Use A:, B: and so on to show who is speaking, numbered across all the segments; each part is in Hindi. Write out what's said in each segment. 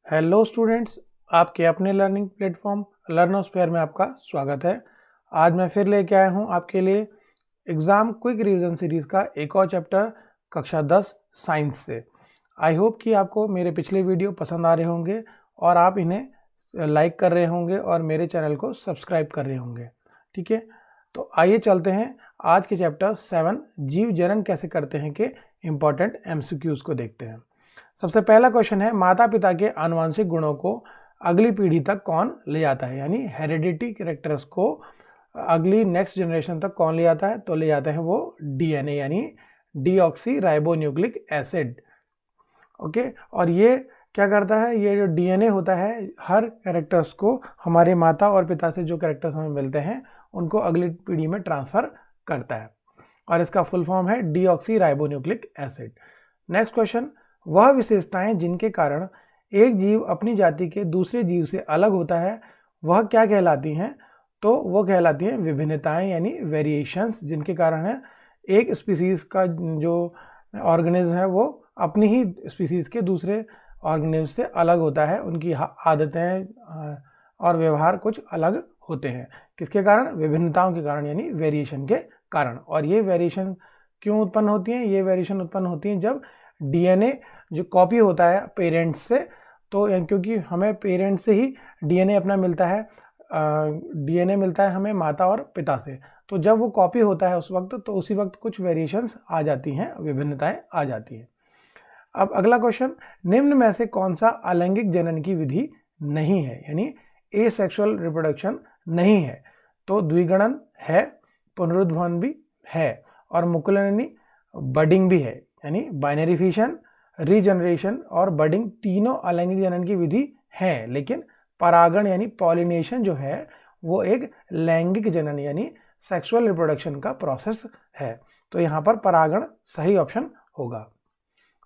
A: हेलो स्टूडेंट्स, आपके अपने लर्निंग प्लेटफॉर्म लर्नोस्फेयर में आपका स्वागत है। आज मैं फिर लेके आया हूँ आपके लिए एग्ज़ाम क्विक रिवीजन सीरीज़ का एक और चैप्टर कक्षा 10 साइंस से। आई होप कि आपको मेरे पिछले वीडियो पसंद आ रहे होंगे और आप इन्हें लाइक कर रहे होंगे और मेरे चैनल को सब्सक्राइब कर रहे होंगे। ठीक है, तो आइए चलते हैं आज के चैप्टर 7 जीव जनन कैसे करते हैं के इम्पॉर्टेंट MCQs को देखते हैं। सबसे पहला क्वेश्चन है, माता पिता के आनुवंशिक गुणों को अगली पीढ़ी तक कौन ले जाता है, यानी हेरिडिटी कैरेक्टर्स को अगली नेक्स्ट जनरेशन तक कौन ले जाता है? तो ले जाते हैं वो DNA यानी डीऑक्सी राइबोन्यूक्लिक एसिड। ओके, और ये क्या करता है? ये जो DNA होता है हर कैरेक्टर्स को हमारे माता और पिता से जो कैरेक्टर्स हमें मिलते हैं उनको अगली पीढ़ी में ट्रांसफर करता है और इसका फुल फॉर्म है deoxy ribonucleic acid. Next question, वह विशेषताएं जिनके कारण एक जीव अपनी जाति के दूसरे जीव से अलग होता है वह क्या कहलाती हैं? तो वो कहलाती हैं विभिन्नताएं यानी वेरिएशंस, जिनके कारण है एक स्पीसीज का जो ऑर्गेनिज्म है वो अपनी ही स्पीसीज के दूसरे ऑर्गेनिज्म से अलग होता है। उनकी आदतें और व्यवहार कुछ अलग होते हैं। किसके कारण? विभिन्नताओं के कारण यानी वेरिएशन के कारण। और ये वेरिएशन क्यों उत्पन्न होती हैं? ये वेरिएशन उत्पन्न होती हैं जब DNA जो कॉपी होता है पेरेंट्स से, तो क्योंकि हमें पेरेंट्स से ही DNA अपना मिलता है, DNA मिलता है हमें माता और पिता से। तो जब वो कॉपी होता है उस वक्त, तो उसी वक्त कुछ वेरिएशंस आ जाती हैं, विभिन्नताएं आ जाती हैं। अब अगला क्वेश्चन, निम्न में से कौन सा अलैंगिक जनन की विधि नहीं है, यानी एसेक्सुअल रिप्रोडक्शन नहीं है? तो द्विगणन है, पुनरुद्भवन भी है और मुकुलन यानी बडिंग भी है, यानी बाइनरी फिशन, रीजनरेशन और बडिंग तीनों अलैंगिक जनन की विधि है। लेकिन परागण यानी पॉलिनेशन जो है वो एक लैंगिक जनन यानी सेक्सुअल रिप्रोडक्शन का प्रोसेस है। तो यहाँ पर परागण सही ऑप्शन होगा।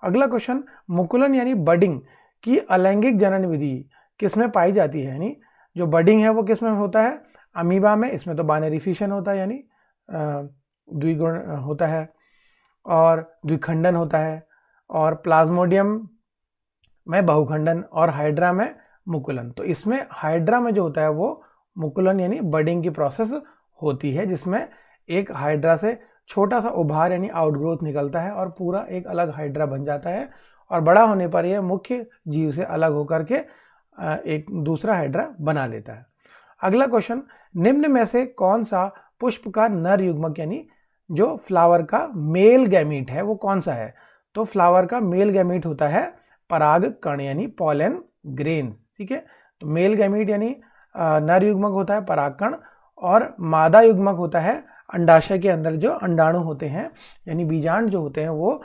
A: अगला क्वेश्चन, मुकुलन यानी बडिंग की अलैंगिक जनन विधि किसमें पाई जाती है? यानी जो बडिंग है वो किसमें होता है? अमीबा में। इसमें तो बाइनरी फिशन होता है यानी द्विगुण होता है और द्विखंडन होता है, और प्लाज्मोडियम में बहुखंडन और हाइड्रा में मुकुलन। तो इसमें हाइड्रा में जो होता है वो मुकुलन यानी बडिंग की प्रोसेस होती है, जिसमें एक हाइड्रा से छोटा सा उभार यानी आउटग्रोथ निकलता है और पूरा एक अलग हाइड्रा बन जाता है और बड़ा होने पर यह मुख्य जीव से अलग होकर के एक दूसरा हाइड्रा बना लेता है। अगला क्वेश्चन, निम्न में से कौन सा पुष्प का नर युग्मक यानी जो फ्लावर का मेल गैमीट है वो कौन सा है? तो फ्लावर का मेल गैमीट होता है पराग कण यानी पॉलन ग्रेन्स। ठीक है, तो मेल गैमीट यानी नर युग्मक होता है परागकण और मादा युग्मक होता है अंडाशय के अंदर जो अंडाणु होते हैं यानी बीजांड जो होते हैं वो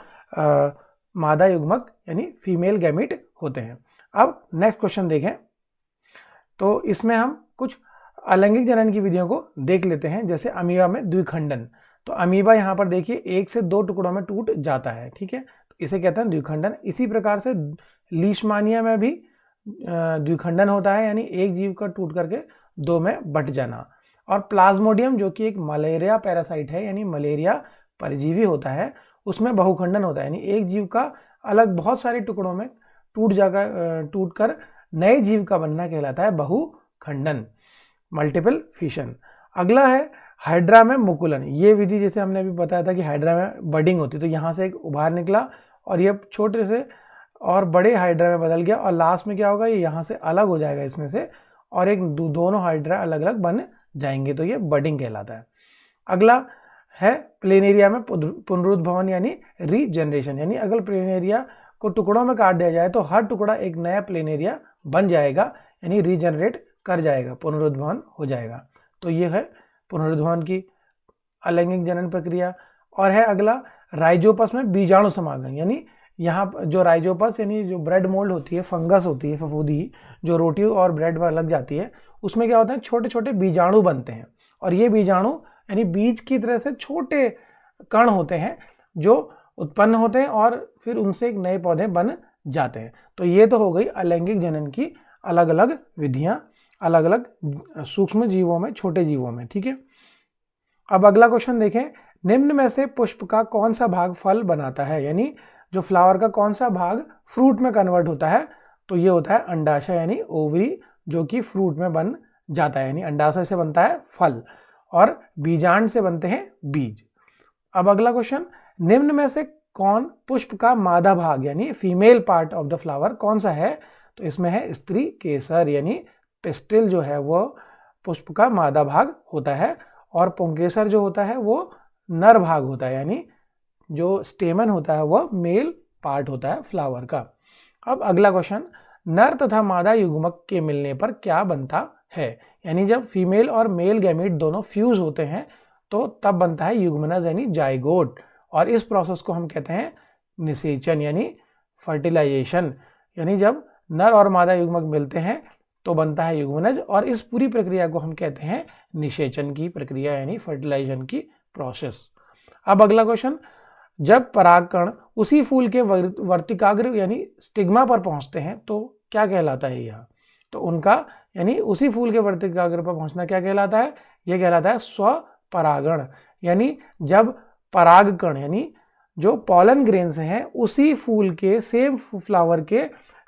A: मादा युग्मक यानी फीमेल गैमीट होते हैं। अब नेक्स्ट क्वेश्चन देखें, तो इसमें हम कुछ अलैंगिक जनन की विधियों को देख लेते हैं। जैसे अमीबा में द्विखंडन, तो अमीबा यहाँ पर देखिए 1 से 2 टुकड़ों में टूट जाता है। ठीक है, तो इसे कहते हैं द्विखंडन। इसी प्रकार से लीशमानिया में भी द्विखंडन होता है यानी एक जीव का टूट करके 2 में बट जाना। और प्लाज्मोडियम जो कि एक मलेरिया पैरासाइट है यानी मलेरिया परजीवी होता है, उसमें बहुखंडन होता है यानी एक जीव का अलग बहुत सारे टुकड़ों में टूट कर नए जीव का बनना कहलाता है बहुखंडन, मल्टीपल फिशन। अगला है हाइड्रा में मुकुलन। ये विधि जैसे हमने अभी बताया था कि हाइड्रा में बडिंग होती है, तो यहाँ से एक उभार निकला और ये छोटे से और बड़े हाइड्रा में बदल गया और लास्ट में क्या होगा, ये यहाँ से अलग हो जाएगा इसमें से और एक दोनों हाइड्रा अलग अलग बन जाएंगे, तो ये बडिंग कहलाता है। अगला है प्लेनेरिया में पुनरुद्भवन यानी रीजनरेशन, यानी अगर प्लेनेरिया को टुकड़ों में काट दिया जाए तो हर टुकड़ा एक नया प्लेनेरिया बन जाएगा यानी रीजनरेट कर जाएगा, पुनरुद्भवन हो जाएगा। तो ये है पुनरुद्भवन की अलैंगिक जनन प्रक्रिया। और है अगला राइजोपस में बीजाणु समागम, यानी यहाँ जो राइजोपस यानी जो ब्रेड मोल्ड होती है, फंगस होती है फफूंदी जो रोटी और ब्रेड में लग जाती है, उसमें क्या होता है छोटे छोटे बीजाणु बनते हैं और ये बीजाणु यानी बीज की तरह से छोटे कण होते हैं जो उत्पन्न होते हैं और फिर उनसे एक नए पौधे बन जाते हैं। तो ये तो हो गई अलैंगिक जनन की अलग अलग विधियां अलग अलग सूक्ष्म जीवों में, छोटे जीवों में। ठीक है, अब अगला क्वेश्चन देखें, निम्न में से पुष्प का कौन सा भाग फल बनाता है, यानी जो फ्लावर का कौन सा भाग फ्रूट में कन्वर्ट होता है तो ये होता है अंडाशय यानी ओवरी, जो कि फ्रूट में बन जाता है, यानी अंडाशय से बनता है फल और बीजांड से बनते हैं बीज। अब अगला क्वेश्चन, निम्न में से कौन पुष्प का मादा भाग यानी female part of the flower कौन सा है? तो इसमें है स्त्री केसर, यानी पिस्टिल जो है वो पुष्प का मादा भाग होता है और पुंकेसर जो होता है वो नर भाग होता है, यानी जो स्टेमन होता है वह मेल पार्ट होता है फ्लावर का। अब अगला क्वेश्चन, नर तथा मादा युग्मक के मिलने पर क्या बनता है? यानी जब फीमेल और मेल गैमीट दोनों फ्यूज होते हैं तो तब बनता है युग्मनज यानी जाइगोट, और इस प्रोसेस को हम कहते हैं निषेचन यानी फर्टिलाइजेशन। यानी जब नर और मादा युग्मक मिलते हैं तो बनता है युग्मनज, और इस पूरी प्रक्रिया को हम कहते हैं निषेचन की प्रक्रिया यानी फर्टिलाइजेशन की प्रोसेस। अब अगला क्वेश्चन, जब परागकण उसी फूल के वर्तिकाग्र यानी स्टिग्मा पर पहुंचते हैं तो क्या कहलाता है यह? तो उनका यानी उसी फूल के वर्तिकाग्र पर पहुंचना क्या कहलाता है? यह कहलाता है स्वपरागण। यानी जब परागकण यानी जो पॉलन ग्रेन्स हैं उसी फूल के सेम फ्लावर के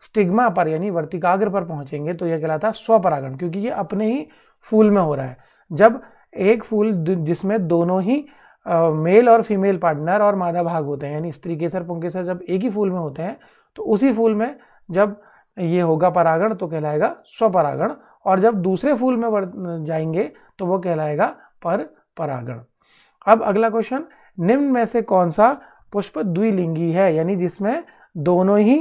A: स्टिग्मा पर यानी वर्तिकाग्र पर पहुंचेंगे तो यह कहलाता है स्वपरागण, क्योंकि ये अपने ही फूल में हो रहा है। जब एक फूल जिसमें दोनों ही मेल और फीमेल पार्टनर और मादा भाग होते हैं, यानी स्त्री केसर पुंकेसर जब एक ही फूल में होते हैं तो उसी फूल में जब ये होगा परागण तो कहलाएगा स्वपरागण, और जब दूसरे फूल में जाएंगे तो वो कहलाएगा पर परागण। अब अगला क्वेश्चन, निम्न में से कौन सा पुष्प द्विलिंगी है, यानी जिसमें दोनों ही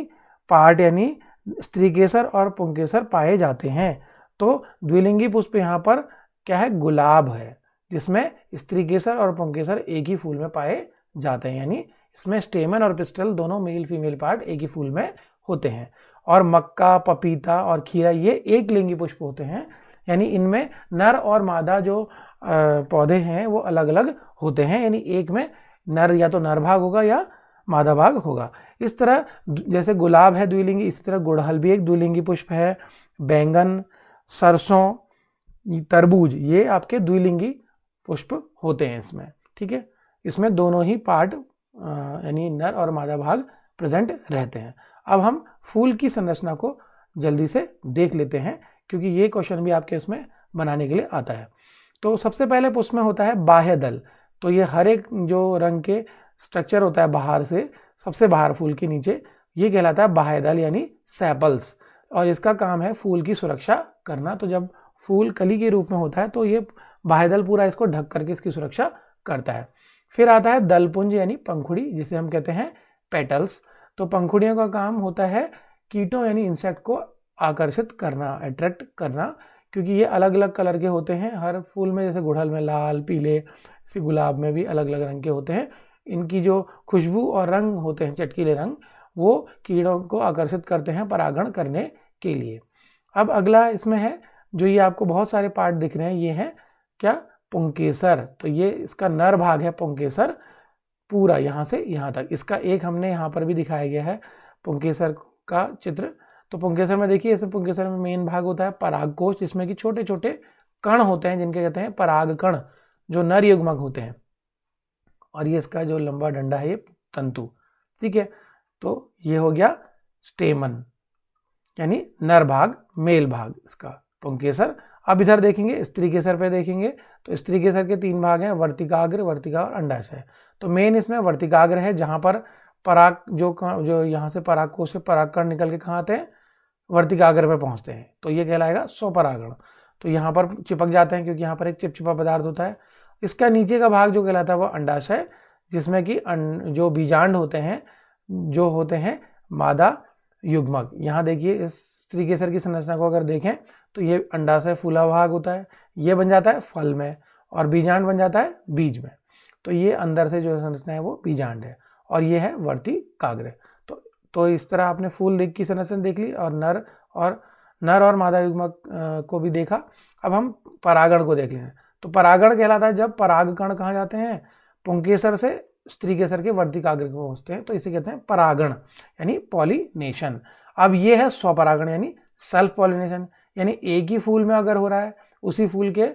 A: पार्ट यानी स्त्री केसर और पुंकेसर पाए जाते हैं? तो द्विलिंगी पुष्प यहाँ पर क्या है? गुलाब है, जिसमें स्त्री केसर और पुंकेसर एक ही फूल में पाए जाते हैं, यानी इसमें स्टेमन और पिस्टल दोनों मेल फीमेल पार्ट एक ही फूल में होते हैं। और मक्का, पपीता और खीरा ये एक लिंगी पुष्प होते हैं, यानी इनमें नर और मादा जो पौधे हैं वो अलग अलग होते हैं, यानी एक में नर या तो नर भाग होगा या मादा भाग होगा। इस तरह जैसे गुलाब है द्विलिंगी, इसी तरह गुड़हल भी एक द्विलिंगी पुष्प है, बैंगन, सरसों, तरबूज ये आपके द्विलिंगी पुष्प होते हैं इसमें, ठीक है। इसमें दोनों ही पार्ट यानी नर और मादा भाग प्रेजेंट रहते हैं। अब हम फूल की संरचना को जल्दी से देख लेते हैं, क्योंकि ये क्वेश्चन भी आपके इसमें बनाने के लिए आता है। तो सबसे पहले पुष्प में होता है बाह्य दल। तो ये हर एक जो रंग के स्ट्रक्चर होता है बाहर से, सबसे बाहर फूल के नीचे, ये कहलाता है बाह्य दल यानी सेपल्स, और इसका काम है फूल की सुरक्षा करना। तो जब फूल कली के रूप में होता है तो ये बाह्य दल पूरा इसको ढक करके इसकी सुरक्षा करता है। फिर आता है दलपुंज यानी पंखुड़ी, जिसे हम कहते हैं पेटल्स। तो पंखुड़ियों का काम होता है कीटों यानी इंसेक्ट को आकर्षित करना, अट्रैक्ट करना, क्योंकि ये अलग अलग कलर के होते हैं हर फूल में, जैसे गुड़हल में लाल, पीले, इसी गुलाब में भी अलग अलग रंग के होते हैं। इनकी जो खुशबू और रंग होते हैं, चटकीले रंग, वो कीड़ों को आकर्षित करते हैं परागण करने के लिए। अब अगला इसमें है, जो ये आपको बहुत सारे पार्ट दिख रहे हैं, ये है क्या? पुंकेसर। तो ये इसका नर भाग है पुंकेसर, पूरा यहाँ से यहाँ तक। इसका एक हमने यहाँ पर भी दिखाया गया है पुंकेसर का चित्र। तो पुंकेसर में देखिए, इस पुंकेसर में मेन भाग होता है परागकोश, जिसमें कि छोटे छोटे कण होते हैं जिनके कहते हैं परागकण, जो नर युग्मक होते हैं। और ये इसका जो लंबा डंडा है ये तंतु, ठीक है। तो ये हो गया स्टेमन यानी नर भाग, मेल भाग इसका पुंकेसर। अब इधर देखेंगे स्त्री केसर पे देखेंगे, तो स्त्री केसर के तीन भाग हैं, वर्तिकाग्र, वर्तिका और अंडाशय। तो मेन इसमें वर्तिकाग्र है, जहां पर पराग जो यहाँ से परागकोश से परागकण निकल के कहाँ आते हैं? वर्तिकाग्र पे पहुंचते हैं, तो ये कहलाएगा स्वपरागण। तो यहाँ पर चिपक जाते हैं क्योंकि यहाँ पर एक चिपचिपा पदार्थ होता है। इसका नीचे का भाग जो कहलाता है वो अंडाशय, जिसमें कि जो बीजांड होते हैं, जो होते हैं मादा युग्मक। यहाँ देखिए इस स्त्री केसर की संरचना को अगर देखें तो ये अंडाशय फूला भाग होता है, ये बन जाता है फल में, और बीजांड बन जाता है बीज में। तो ये अंदर से जो संरचना है वो बीजांड है, और ये है वर्तिकाग्र। तो इस तरह आपने फूल की संरचना देख ली, और नर और मादा युग्मक को भी देखा। अब हम परागण को देख लें। तो परागण कहलाता है जब परागकण कहाँ जाते हैं? पुंकेसर से स्त्री केसर के वर्तिकाग्र को पहुंचते हैं, तो इसे कहते हैं परागण यानी पॉलिनेशन। अब ये है स्वपरागण यानी सेल्फ पॉलिनेशन, यानी एक ही फूल में अगर हो रहा है, उसी फूल के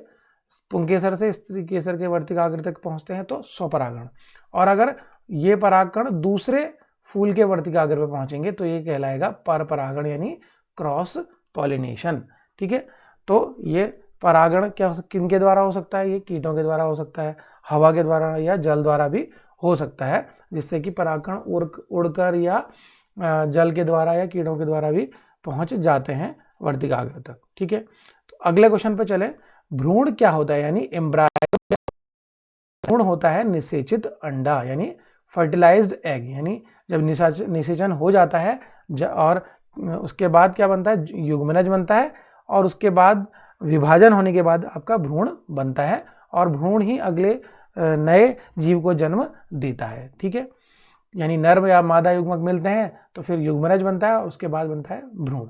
A: पुंकेसर से स्त्री केसर के वर्तिकाग्र तक पहुंचते हैं तो स्वपरागण। और अगर ये परागकण दूसरे फूल के वर्तिकाग्र पे पहुंचेंगे तो ये कहलाएगा परपरागण यानी क्रॉस पॉलिनेशन। ठीक है, तो ये परागण क्या किनके द्वारा हो सकता है? ये कीटों के द्वारा हो सकता है, हवा के द्वारा या जल द्वारा भी हो सकता है, जिससे कि परागकण उड़कर या जल के द्वारा या कीड़ों के द्वारा भी पहुंच जाते हैं वर्तिकाग्र तक। ठीक है, तो अगले क्वेश्चन पे चले। भ्रूण क्या होता है यानी एम्ब्रायो? भ्रूण होता है निषेचित अंडा यानी फर्टिलाइज्ड एग, यानी जब निषेचन हो जाता है और उसके बाद क्या बनता है? युग्मनज बनता है, और उसके बाद विभाजन होने के बाद आपका भ्रूण बनता है, और भ्रूण ही अगले नए जीव को जन्म देता है। ठीक है, यानी नर या मादा युग्मक मिलते हैं तो फिर युग्मनज बनता है और उसके बाद बनता है भ्रूण।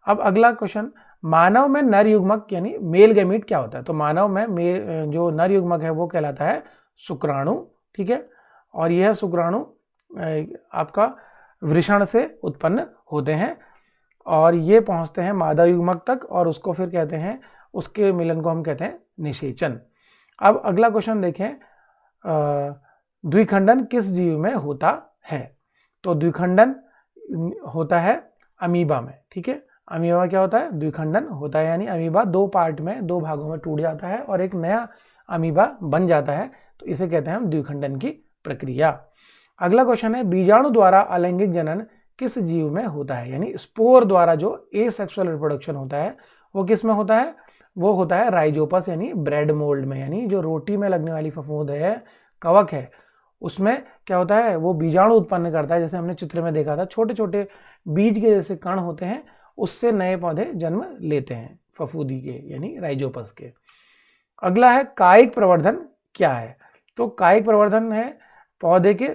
A: अब अगला क्वेश्चन, मानव में नर युग्मक यानी मेल गैमीट क्या होता है? तो मानव में जो नर युग्मक है वो कहलाता है शुक्राणु। ठीक है, और यह शुक्राणु आपका वृषण से उत्पन्न होते हैं और ये पहुंचते हैं मादा युग्मक तक, और उसको फिर कहते हैं, उसके मिलन को हम कहते हैं निषेचन। अब अगला क्वेश्चन देखें, द्विखंडन किस जीव में होता है? तो द्विखंडन होता है अमीबा में। ठीक है, अमीबा में क्या होता है? द्विखंडन होता है, यानी अमीबा दो पार्ट में, दो भागों में टूट जाता है और एक नया अमीबा बन जाता है, तो इसे कहते हैं हम द्विखंडन की प्रक्रिया। अगला क्वेश्चन है, बीजाणु द्वारा अलैंगिक जनन किस जीव में होता है? यानी स्पोर द्वारा जो एसेक्सुअल रिप्रोडक्शन होता है वो किस में होता है? वो होता है राइजोपस यानी ब्रेड मोल्ड में, यानी जो रोटी में लगने वाली फफूंद है, कवक है, उसमें क्या होता है? वो बीजाणु उत्पन्न करता है। जैसे हमने चित्र में देखा था, छोटे छोटे बीज के जैसे कण होते हैं, उससे नए पौधे जन्म लेते हैं फफूंदी के यानी राइजोपस के। अगला है कायिक प्रवर्धन क्या है? तो कायिक प्रवर्धन है पौधे के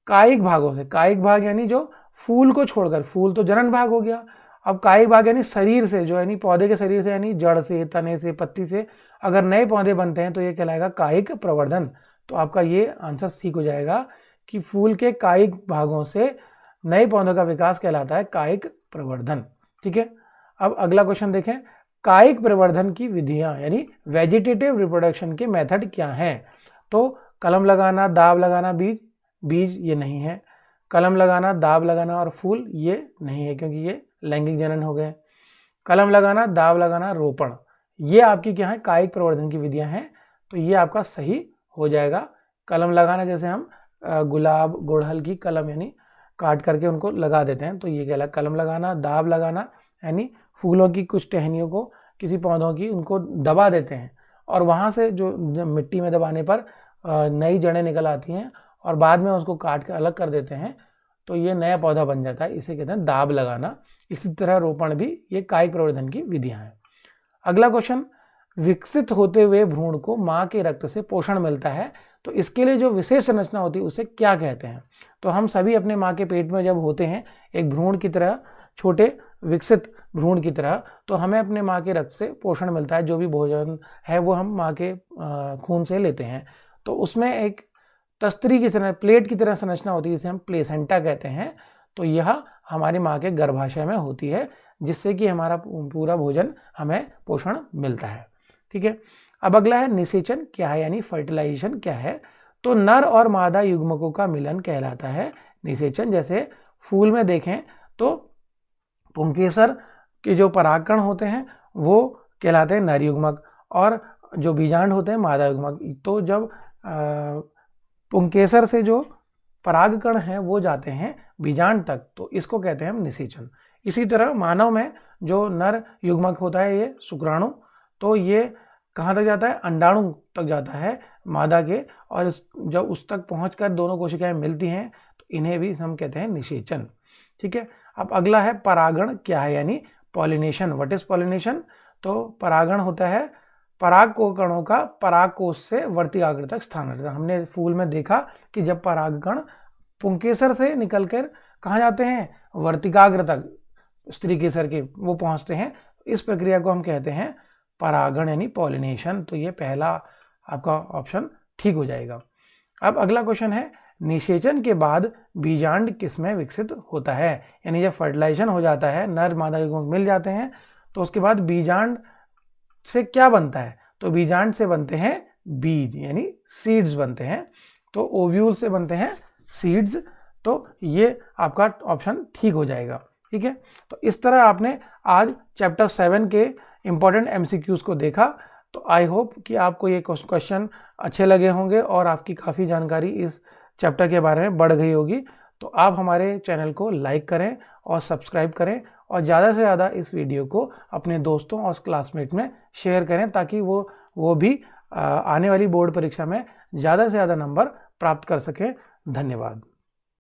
A: कायिक भागों से। कायिक भाग यानी जो फूल को छोड़कर, फूल तो जनन भाग हो गया, अब कायिक भाग यानी शरीर से, जो यानी पौधे के शरीर से, यानी जड़ से, तने से, पत्ती से अगर नए पौधे बनते हैं तो ये कहलाएगा कायिक प्रवर्धन। तो आपका ये आंसर ठीक हो जाएगा कि फूल के कायिक भागों से नए पौधों का विकास कहलाता है कायिक प्रवर्धन। ठीक है, अब अगला क्वेश्चन देखें, कायिक प्रवर्धन की विधियां यानी वेजिटेटिव रिप्रोडक्शन के मेथड क्या हैं? तो कलम लगाना, दाब लगाना, बीज ये नहीं है। कलम लगाना, दाब लगाना और फूल ये नहीं है, क्योंकि ये लैंगिक जनन हो गए। कलम लगाना, दाब लगाना, रोपण, ये आपकी क्या है? कायिक प्रवर्धन की विधियां हैं, तो ये आपका सही हो जाएगा। कलम लगाना, जैसे हम गुलाब, गुड़हल की कलम यानी काट करके उनको लगा देते हैं, तो ये कहला कलम लगाना। दाब लगाना यानी फूलों की कुछ टहनियों को, किसी पौधों की, उनको दबा देते हैं और वहाँ से जो मिट्टी में दबाने पर नई जड़ें निकल आती हैं और बाद में उसको काट के अलग कर देते हैं, तो ये नया पौधा बन जाता है, इसे कहते हैं दाब लगाना। इसी तरह रोपण भी ये कायिक प्रवर्धन की विधियां हैं। अगला क्वेश्चन, विकसित होते हुए भ्रूण को माँ के रक्त से पोषण मिलता है, तो इसके लिए जो विशेष संरचना होती है उसे क्या कहते हैं? तो हम सभी अपने माँ के पेट में जब होते हैं एक भ्रूण की तरह, छोटे विकसित भ्रूण की तरह, तो हमें अपने माँ के रक्त से पोषण मिलता है। जो भी भोजन है वो हम माँ के खून से लेते हैं, तो उसमें एक तस्तरी की तरह, प्लेट की तरह संरचना होती है, जिसे हम प्लेसेंटा कहते हैं। तो यह हमारी माँ के गर्भाशय में होती है, जिससे कि हमारा पूरा भोजन, हमें पोषण मिलता है। ठीक है, अब अगला है निषेचन क्या है यानी फर्टिलाइजेशन क्या है? तो नर और मादा युग्मकों का मिलन कहलाता है निषेचन। जैसे फूल में देखें तो पुंकेसर के जो परागकण होते हैं वो कहलाते हैं नर युग्मक, और जो बीजांड होते हैं मादा युग्मक। तो जब पुंकेसर से जो परागकण हैं वो जाते हैं बीजांड तक, तो इसको कहते हैं हम निषेचन। इसी तरह मानव में जो नर युग्मक होता है ये शुक्राणु, तो ये कहाँ तक जाता है? अंडाणु तक जाता है मादा के, और जब उस तक पहुंचकर दोनों कोशिकाएं मिलती हैं तो इन्हें भी हम कहते हैं निषेचन। ठीक है, अब अगला है परागण क्या है यानी पॉलिनेशन। What is pollination? तो परागण होता है पराग कणों का परागकोश से वर्तिकाग्र तक स्थानांतरण। हमने फूल में देखा कि जब परागकण पुंकेसर से निकलकर कहाँ जाते हैं? वर्तिकाग्र तक, स्त्री केसर के वो पहुंचते हैं। इस प्रक्रिया को हम कहते हैं परागण यानी पॉलिनेशन। तो ये पहला आपका ऑप्शन ठीक हो जाएगा। अब अगला क्वेश्चन है, निषेचन के बाद बीजांड किसमें विकसित होता है? यानी जब फर्टिलाइजेशन हो जाता है, नर मादा युग्मक मिल जाते हैं, तो उसके बाद बीजांड से क्या बनता है? तो बीजांड से बनते हैं बीज यानी सीड्स बनते हैं। तो ओव्यूल से बनते हैं सीड्स, तो ये आपका ऑप्शन ठीक हो जाएगा। ठीक है, तो इस तरह आपने आज चैप्टर 7 के इम्पॉर्टेंट MCQs को देखा। तो आई होप कि आपको ये क्वेश्चन अच्छे लगे होंगे और आपकी काफ़ी जानकारी इस चैप्टर के बारे में बढ़ गई होगी। तो आप हमारे चैनल को लाइक करें और सब्सक्राइब करें और ज़्यादा से ज़्यादा इस वीडियो को अपने दोस्तों और क्लासमेट में शेयर करें ताकि वो भी आने वाली बोर्ड परीक्षा में ज़्यादा से ज़्यादा नंबर प्राप्त कर सकें। धन्यवाद।